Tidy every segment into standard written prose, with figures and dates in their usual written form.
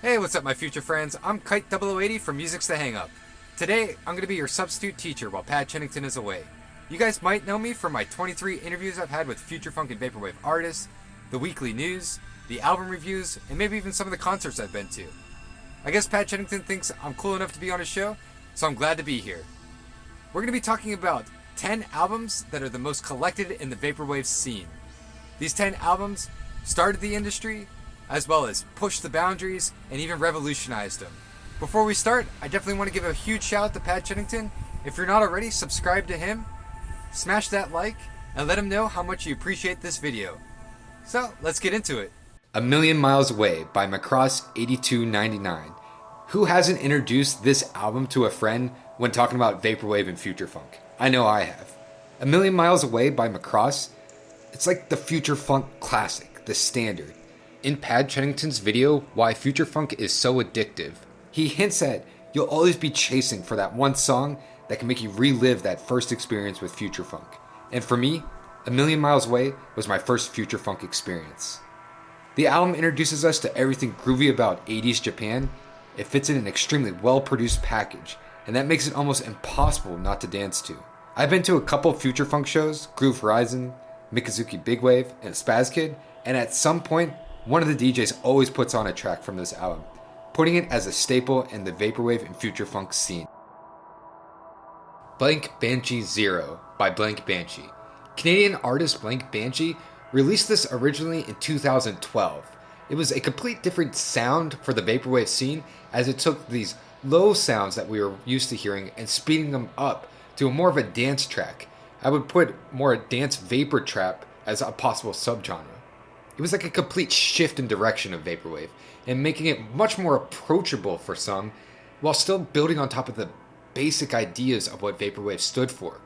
Hey, what's up my future friends? I'm Kite0080 from Music's the Hang Up. Today, I'm going to be your substitute teacher while Pat Chennington is away. You guys might know me from my 23 interviews I've had with future funk and vaporwave artists, the weekly news, the album reviews, and maybe even some of the concerts I've been to. I guess Pat Chennington thinks I'm cool enough to be on his show, so I'm glad to be here. We're going to be talking about 10 albums that are the most collected in the vaporwave scene. These 10 albums started the industry, as well as pushed the boundaries and even revolutionized them. Before we start, I definitely want to give a huge shout out to Pat Chennington. If you're not already, subscribe to him, smash that like, and let him know how much you appreciate this video. So, let's get into it. A Million Miles Away by Macross8299. Who hasn't introduced this album to a friend when talking about vaporwave and future funk? I know I have. A Million Miles Away by Macross, it's like the future funk classic, the standard. In Pat Chennington's video, Why Future Funk is So Addictive, he hints at you'll always be chasing for that one song that can make you relive that first experience with future funk. And for me, A Million Miles Away was my first future funk experience. The album introduces us to everything groovy about 80s Japan. It fits in an extremely well-produced package, and that makes it almost impossible not to dance to. I've been to a couple future funk shows, Groove Horizon, Mikazuki Big Wave, and Spaz Kid, and at some point, one of the DJs always puts on a track from this album, putting it as a staple in the vaporwave and future funk scene. Blank Banshee Zero by Blank Banshee. Canadian artist Blank Banshee released this originally in 2012. It was a complete different sound for the vaporwave scene, as it took these low sounds that we were used to hearing and speeding them up to more of a dance track. I would put more dance vapor trap as a possible subgenre. It was like a complete shift in direction of vaporwave and making it much more approachable for some, while still building on top of the basic ideas of what vaporwave stood for.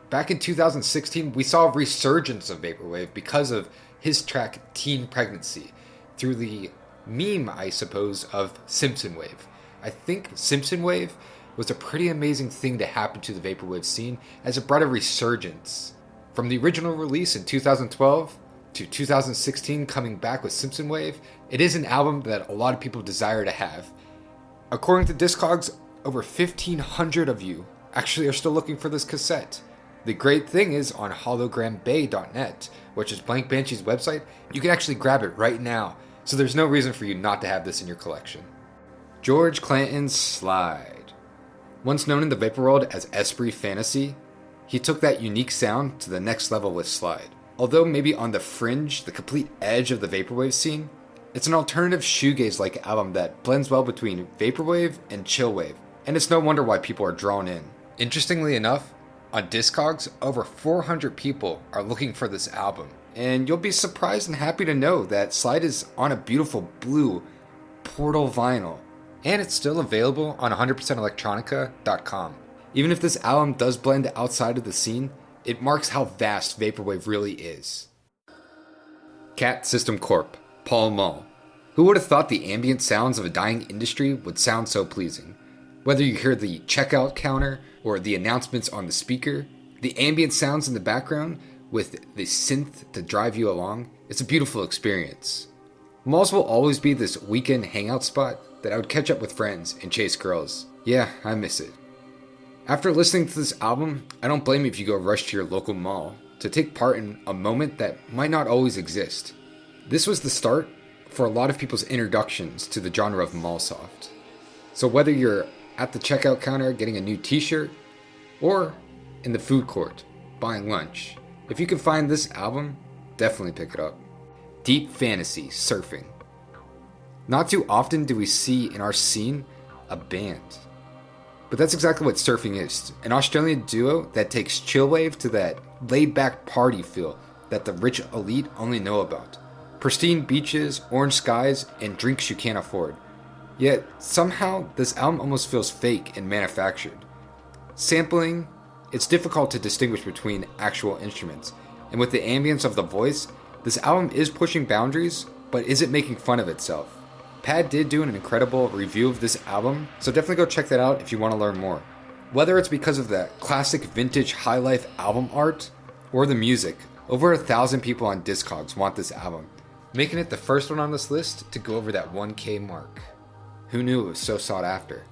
Back in 2016, we saw a resurgence of vaporwave because of his track Teen Pregnancy, through the meme, I suppose, of Simpson Wave. I think Simpson Wave was a pretty amazing thing to happen to the vaporwave scene, as it brought a resurgence. From the original release in 2012 to 2016 coming back with Simpson Wave, it is an album that a lot of people desire to have. According to Discogs, over 1,500 of you actually are still looking for this cassette. The great thing is, on hologrambay.net, which is Blank Banshee's website, you can actually grab it right now, so there's no reason for you not to have this in your collection. George Clanton's Slide. Once known in the vapor world as Esprit Fantasy, he took that unique sound to the next level with Slide. Although maybe on the fringe, the complete edge of the vaporwave scene, it's an alternative shoegaze-like album that blends well between vaporwave and chillwave, and it's no wonder why people are drawn in. Interestingly enough, on Discogs, over 400 people are looking for this album, and you'll be surprised and happy to know that Slide is on a beautiful blue Portal vinyl, and it's still available on 100%electronica.com. Even if this album does blend outside of the scene, it marks how vast vaporwave really is. Cat System Corp. Paul Mull. Who would have thought the ambient sounds of a dying industry would sound so pleasing? Whether you hear the checkout counter or the announcements on the speaker, the ambient sounds in the background with the synth to drive you along, it's a beautiful experience. Malls will always be this weekend hangout spot that I would catch up with friends and chase girls. Yeah, I miss it. After listening to this album, I don't blame you if you go rush to your local mall to take part in a moment that might not always exist. This was the start for a lot of people's introductions to the genre of mallsoft. So whether you're at the checkout counter getting a new t-shirt, or in the food court buying lunch, if you can find this album, definitely pick it up. Deep Fantasy Surfing. Not too often do we see in our scene a band. But that's exactly what surfing is. An Australian duo that takes chillwave to that laid-back party feel that the rich elite only know about. Pristine beaches, orange skies, and drinks you can't afford. Yet, somehow, this album almost feels fake and manufactured. Sampling, it's difficult to distinguish between actual instruments. And with the ambience of the voice, this album is pushing boundaries, but isn't making fun of itself. Pat did do an incredible review of this album, so definitely go check that out if you want to learn more. Whether it's because of the classic vintage high life album art or the music, over 1,000 people on Discogs want this album, making it the first one on this list to go over that 1K mark. Who knew it was so sought after?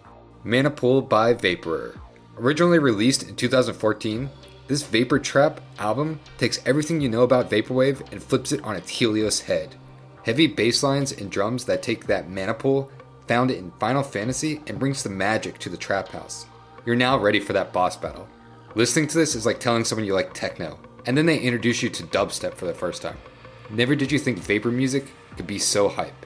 Manipool by Vaporer. Originally released in 2014, this Vapor Trap album takes everything you know about Vaporwave and flips it on its Helios head. Heavy bass lines and drums that take that Manipool found in Final Fantasy and brings the magic to the trap house. You're now ready for that boss battle. Listening to this is like telling someone you like techno, and then they introduce you to dubstep for the first time. Never did you think vapor music could be so hype.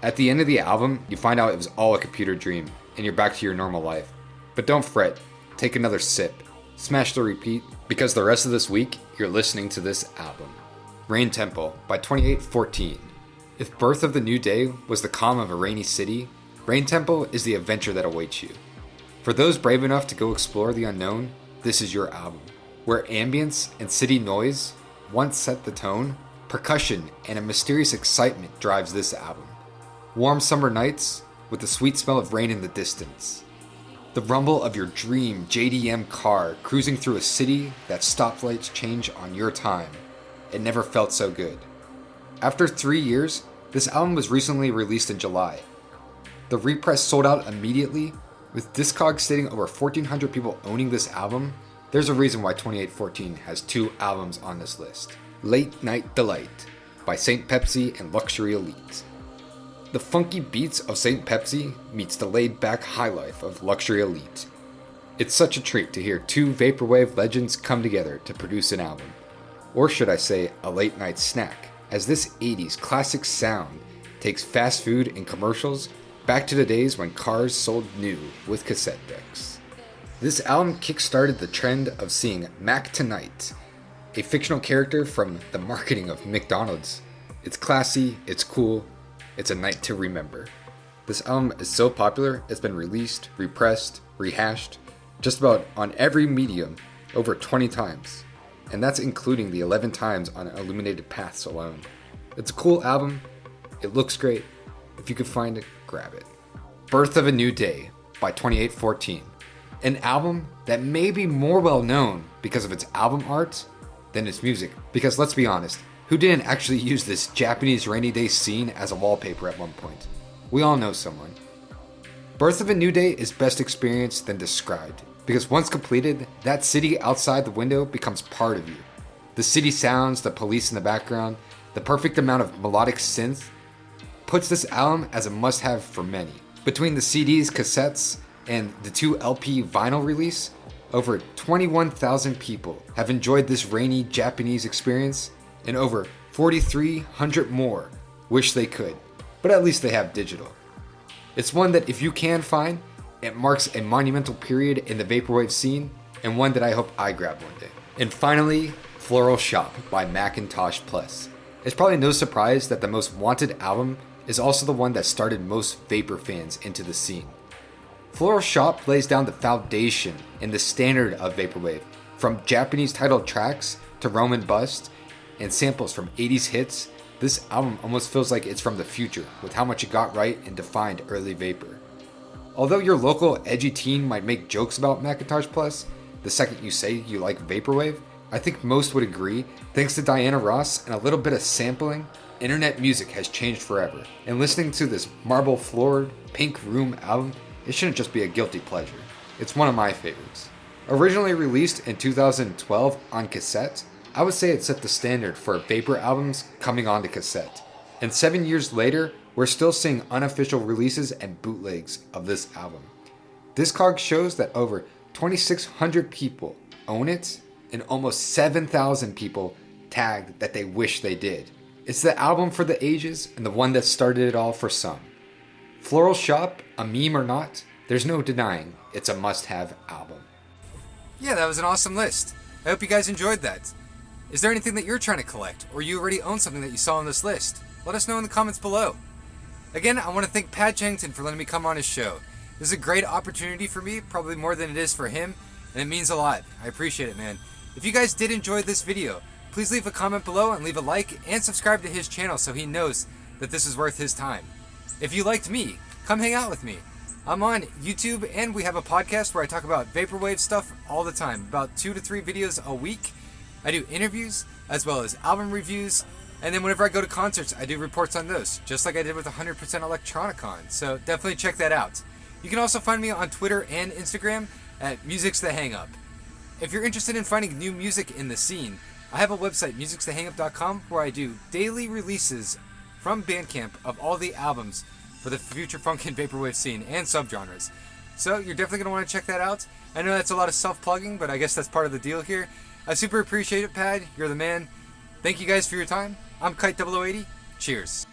At the end of the album, you find out it was all a computer dream, and you're back to your normal life. But don't fret, take another sip, smash the repeat, because the rest of this week, you're listening to this album. Rain Temple by 2814. If Birth of the New Day was the calm of a rainy city, Rain Temple is the adventure that awaits you. For those brave enough to go explore the unknown, this is your album. Where ambience and city noise once set the tone, percussion and a mysterious excitement drives this album. Warm summer nights with the sweet smell of rain in the distance. The rumble of your dream JDM car cruising through a city that stoplights change on your time. It never felt so good. After 3 years, this album was recently released in July. The repress sold out immediately, with Discogs stating over 1,400 people owning this album. There's a reason why 2814 has 2 albums on this list. Late Night Delight by St. Pepsi and Luxury Elite. The funky beats of St. Pepsi meets the laid-back high life of Luxury Elite. It's such a treat to hear 2 Vaporwave legends come together to produce an album. Or should I say, a late-night snack, as this 80s classic sound takes fast food and commercials back to the days when cars sold new with cassette decks. This album kickstarted the trend of seeing Mac Tonight, a fictional character from the marketing of McDonald's. It's classy, it's cool, it's a night to remember. This album is so popular, it's been released, repressed, rehashed, just about on every medium over 20 times. And that's including the 11 times on Illuminated Paths alone. It's a cool album, it looks great. If you could find it, grab it. Birth of a New Day by 2814. An album that may be more well known because of its album art than its music. Because let's be honest, who didn't actually use this Japanese rainy day scene as a wallpaper at one point? We all know someone. Birth of a New Day is best experienced than described, because once completed, that city outside the window becomes part of you. The city sounds, the police in the background, the perfect amount of melodic synth puts this album as a must-have for many. Between the CDs, cassettes, and the 2 LP vinyl release, over 21,000 people have enjoyed this rainy Japanese experience, and over 4,300 more wish they could, but at least they have digital. It's one that if you can find, it marks a monumental period in the Vaporwave scene, and one that I hope I grab one day. And finally, Floral Shop by Macintosh Plus. It's probably no surprise that the most wanted album is also the one that started most Vapor fans into the scene. Floral Shop lays down the foundation and the standard of Vaporwave, from Japanese titled tracks to Roman Bust and samples from 80s hits. This album almost feels like it's from the future with how much it got right and defined early Vapor. Although your local edgy teen might make jokes about Macintosh Plus the second you say you like Vaporwave, I think most would agree, thanks to Diana Ross and a little bit of sampling, internet music has changed forever. And listening to this marble-floored, pink room album, it shouldn't just be a guilty pleasure. It's one of my favorites. Originally released in 2012 on cassette, I would say it set the standard for Vapor albums coming onto cassette. And 7 years later, we're still seeing unofficial releases and bootlegs of this album. Discogs shows that over 2,600 people own it, and almost 7,000 people tagged that they wish they did. It's the album for the ages, and the one that started it all for some. Floral Shop, a meme or not, there's no denying it's a must-have album. Yeah, that was an awesome list. I hope you guys enjoyed that. Is there anything that you're trying to collect, or you already own something that you saw on this list? Let us know in the comments below. Again, I want to thank Pat Chennington for letting me come on his show. This is a great opportunity for me, probably more than it is for him, and it means a lot. I appreciate it, man. If you guys did enjoy this video, please leave a comment below and leave a like and subscribe to his channel so he knows that this is worth his time. If you liked me, come hang out with me. I'm on YouTube and we have a podcast where I talk about Vaporwave stuff all the time, about 2 to 3 videos a week. I do interviews as well as album reviews, And then whenever I go to concerts, I do reports on those, just like I did with 100% Electronicon. So definitely check that out. You can also find me on Twitter and Instagram at Music's The Hang Up. If you're interested in finding new music in the scene, I have a website, musicsthehangup.com, where I do daily releases from Bandcamp of all the albums for the future funk and vaporwave scene and subgenres. So you're definitely going to want to check that out. I know that's a lot of self-plugging, but I guess that's part of the deal here. I super appreciate it, Pad. You're the man. Thank you guys for your time. I'm Kite0080. Cheers.